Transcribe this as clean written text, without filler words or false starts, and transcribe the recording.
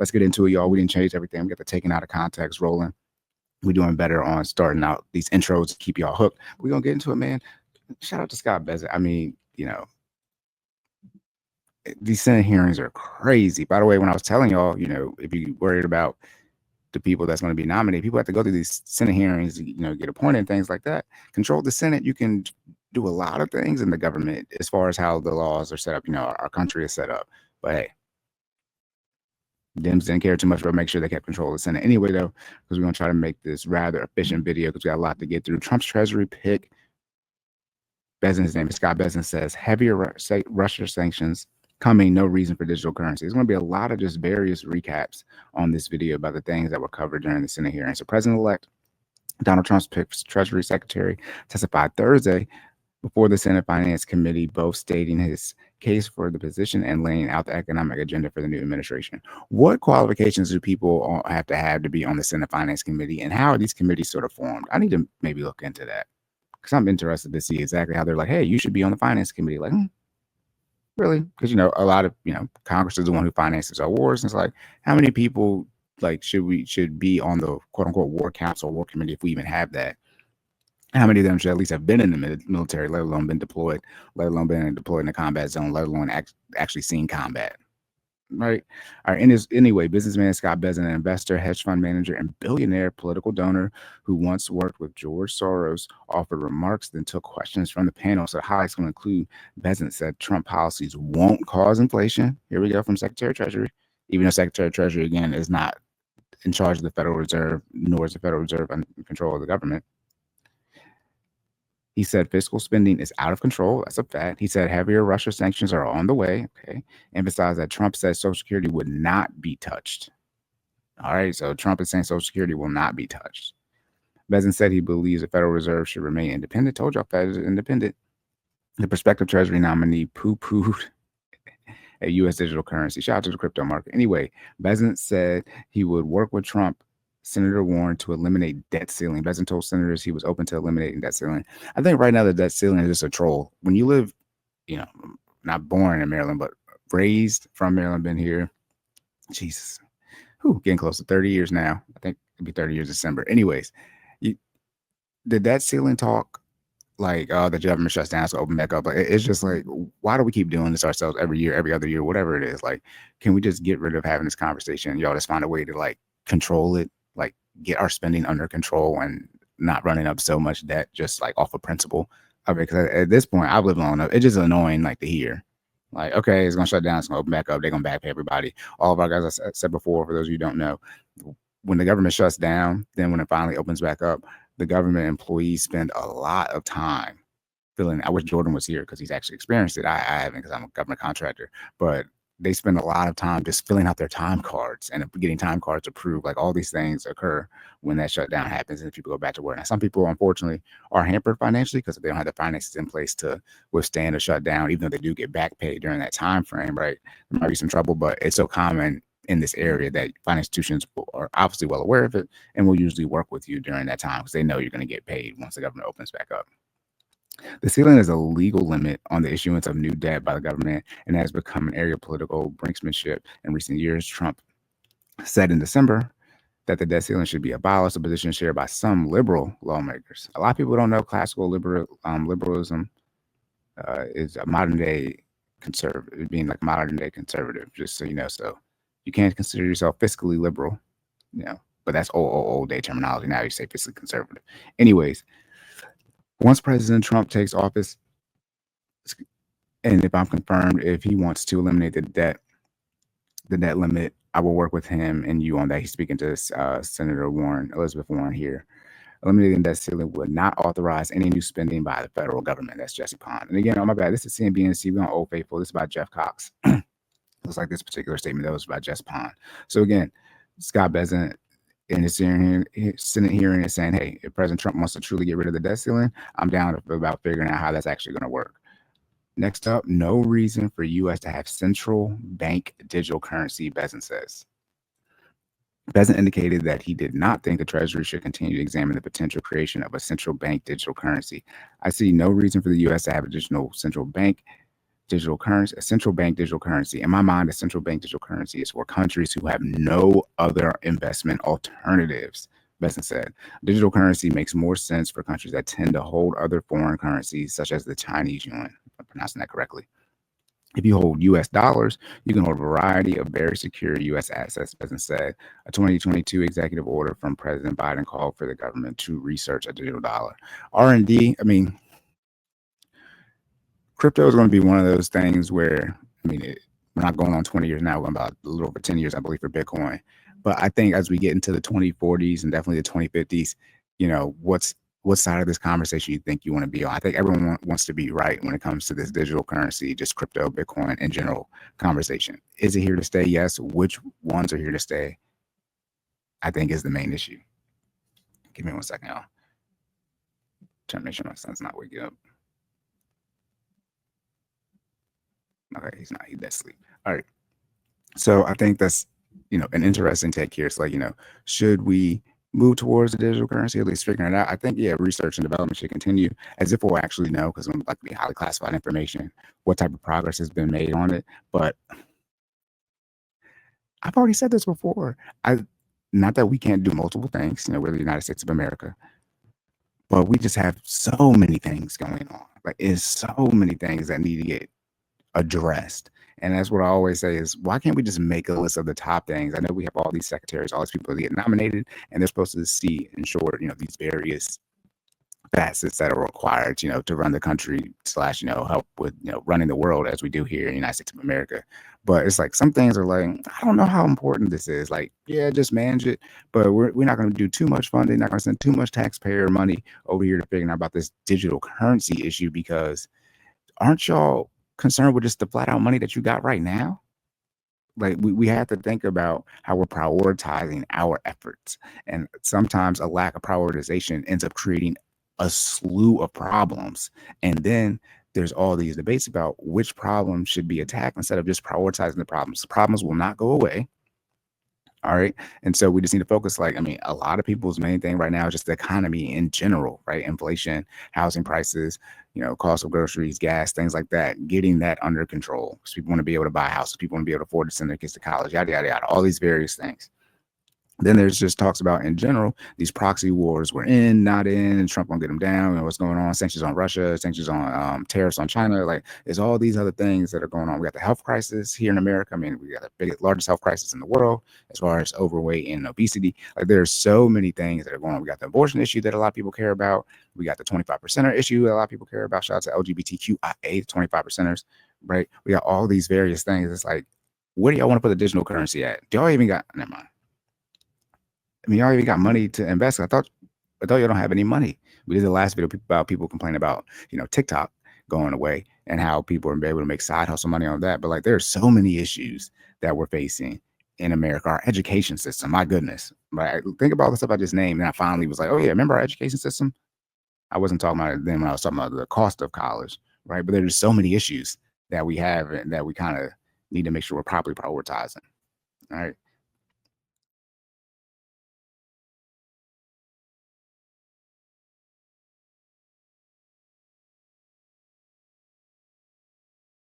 let's get into it, y'all. We didn't change everything. We got the taking out of context rolling. We're doing better on starting out these intros to keep y'all hooked. We're going to get into it, man. Shout out to Scott Bessent. I mean, these Senate hearings are crazy. By the way, when I was telling y'all, if you're worried about the people that's going to be nominated, people have to go through these Senate hearings, get appointed and things like that. Control the Senate. You can do a lot of things in the government as far as how the laws are set up. Our country is set up. But hey, Dems didn't care too much about make sure they kept control of the Senate anyway, though, because we're going to try to make this rather efficient video because we got a lot to get through. Trump's Treasury pick. Bessent's name is Scott Bessent, says heavier Russia sanctions coming, no reason for digital currency. There's going to be a lot of just various recaps on this video about the things that were covered during the Senate hearing. So President-elect Donald Trump's picked Treasury Secretary testified Thursday before the Senate Finance Committee, both stating his case for the position and laying out the economic agenda for the new administration. What qualifications do people have to be on the Senate Finance Committee, and how are these committees sort of formed? I need to maybe look into that because I'm interested to see exactly how they're like, hey, you should be on the Finance Committee. Like, really? Because, a lot of, Congress is the one who finances our wars. And it's like, how many people should be on the quote unquote war council or war committee if we even have that? How many of them should at least have been in the military, let alone been deployed, let alone been deployed in a combat zone, let alone actually seen combat? Right. All right. Anyway, businessman Scott Bessent, an investor, hedge fund manager, and billionaire political donor who once worked with George Soros, offered remarks, then took questions from the panel. So the highlights going to include Bessent said Trump policies won't cause inflation. Here we go from Secretary of Treasury, even though Secretary of Treasury, again, is not in charge of the Federal Reserve, nor is the Federal Reserve in control of the government. He said fiscal spending is out of control. That's a fact. He said heavier Russia sanctions are on the way. Okay. Emphasized that Trump said Social Security would not be touched. All right. So Trump is saying Social Security will not be touched. Bessent said he believes the Federal Reserve should remain independent. Told y'all Fed is independent. The prospective Treasury nominee poo-pooed a U.S. digital currency. Shout out to the crypto market. Anyway, Bessent said he would work with Trump, Senator Warren, to eliminate debt ceiling. Bessent told senators he was open to eliminating debt ceiling. I think right now the debt ceiling is just a troll. When you live, not born in Maryland, but raised from Maryland, been here, Jesus, getting close to 30 years now. I think it'll be 30 years December. Anyways, the debt ceiling talk, like, the government shuts down, so open back up. Like, it's just like, why do we keep doing this ourselves every year, every other year, whatever it is? Like, can we just get rid of having this conversation? Y'all just find a way to control it, get our spending under control and not running up so much debt just off of principle of it. Because at this point, I've lived long enough. It's just annoying to hear. Okay, it's going to shut down. It's going to open back up. They're going to back pay everybody. All of our guys, I said before, for those of you who don't know, when the government shuts down, then when it finally opens back up, the government employees spend a lot of time I wish Jordan was here because he's actually experienced it. I haven't because I'm a government contractor, but they spend a lot of time just filling out their time cards and getting time cards approved. All these things occur when that shutdown happens and people go back to work. Now, some people, unfortunately, are hampered financially because they don't have the finances in place to withstand a shutdown, even though they do get back paid during that time frame, right? There might be some trouble, but it's so common in this area that financial institutions are obviously well aware of it and will usually work with you during that time because they know you're going to get paid once the government opens back up. The ceiling is a legal limit on the issuance of new debt by the government and has become an area of political brinksmanship in recent years. Trump said in December that the debt ceiling should be abolished, a position shared by some liberal lawmakers. A lot of people don't know classical liberalism is a modern day conservative, being a modern day conservative, just so you know. So you can't consider yourself fiscally liberal, but that's old day terminology. Now you say fiscally conservative. Anyways, once President Trump takes office, and if I'm confirmed, if he wants to eliminate the debt limit, I will work with him and you on that. He's speaking to Senator Elizabeth Warren here. Eliminating debt ceiling would not authorize any new spending by the federal government. That's Jesse Pond. And again, oh my bad, this is CNBC. We're on Old Faithful. This is about Jeff Cox. Looks like this particular statement that was about Jesse Pond. So again, Scott Bessent in his Senate hearing is saying, hey, if President Trump wants to truly get rid of the debt ceiling, I'm down about figuring out how that's actually going to work. Next up, no reason for U.S. to have central bank digital currency, Bessent says. Bessent indicated that he did not think the Treasury should continue to examine the potential creation of a central bank digital currency. I see no reason for the U.S. to have additional central bank digital currency, a central bank digital currency. In my mind, a central bank digital currency is for countries who have no other investment alternatives. Bessent said, digital currency makes more sense for countries that tend to hold other foreign currencies, such as the Chinese yuan. If I'm pronouncing that correctly. If you hold US dollars, you can hold a variety of very secure US assets, Bessent said. A 2022 executive order from President Biden called for the government to research a digital dollar. R&D, I mean, crypto is going to be one of those things where, I mean, we're not going on 20 years now, we're about a little over 10 years, I believe, for Bitcoin. But I think as we get into the 2040s and definitely the 2050s, you know, what side of this conversation you think you want to be on? I think everyone wants to be right when it comes to this digital currency, just crypto, Bitcoin in general conversation. Is it here to stay? Yes. Which ones are here to stay? I think is the main issue. Give me 1 second, y'all. Trying to make sure my son's not waking up. Okay, he's not. He's dead asleep. All right. So I think that's, you know, an interesting take here. It's like, you know, should we move towards the digital currency, at least figuring it out? I think, yeah, research and development should continue as if we'll actually know, because it's like to be highly classified information, what type of progress has been made on it. But I've already said this before. Not that we can't do multiple things, you know, we're the United States of America, but we just have so many things going on. Like, it's so many things that need to get addressed. And that's what I always say is, why can't we just make a list of the top things? I know we have all these secretaries, all these people that get nominated, and they're supposed to see and ensure, you know, these various facets that are required, you know, to run the country / you know, help with, you know, running the world as we do here in the United States of America. But it's like some things are like, I don't know how important this is. Like, yeah, just manage it, but we're not going to do too much funding, not going to send too much taxpayer money over here to figuring out about this digital currency issue, because aren't y'all concerned with just the flat out money that you got right now? Like, we have to think about how we're prioritizing our efforts. And sometimes a lack of prioritization ends up creating a slew of problems. And then there's all these debates about which problem should be attacked instead of just prioritizing the problems. The problems will not go away. All right. And so we just need to focus. Like, I mean, a lot of people's main thing right now is just the economy in general, right? Inflation, housing prices, you know, cost of groceries, gas, things like that, getting that under control. Because people want to be able to buy houses, people want to be able to afford to send their kids to college, yada, yada, yada, all these various things. Then there's just talks about in general, these proxy wars we're in, not in, and Trump won't get them down, and what's going on, sanctions on Russia, sanctions on tariffs on China. Like, there's all these other things that are going on. We got the health crisis here in America. I mean, we got the largest health crisis in the world as far as overweight and obesity. Like, there's so many things that are going on. We got the abortion issue that a lot of people care about. We got the 25%er issue that a lot of people care about. Shout out to LGBTQIA, 25%ers, right? We got all these various things. It's like, where do y'all want to put the digital currency at? Do y'all even got, never mind. I mean, y'all even got money to invest. I thought y'all don't have any money. We did the last video about people complaining about, you know, TikTok going away and how people are able to make side hustle money on that. But like, there's so many issues that we're facing in America. Our education system, my goodness. Right? Think about all the stuff I just named. And I finally was like, oh yeah, remember our education system? I wasn't talking about it then when I was talking about the cost of college, right? But there's so many issues that we have and that we kind of need to make sure we're properly prioritizing. All right.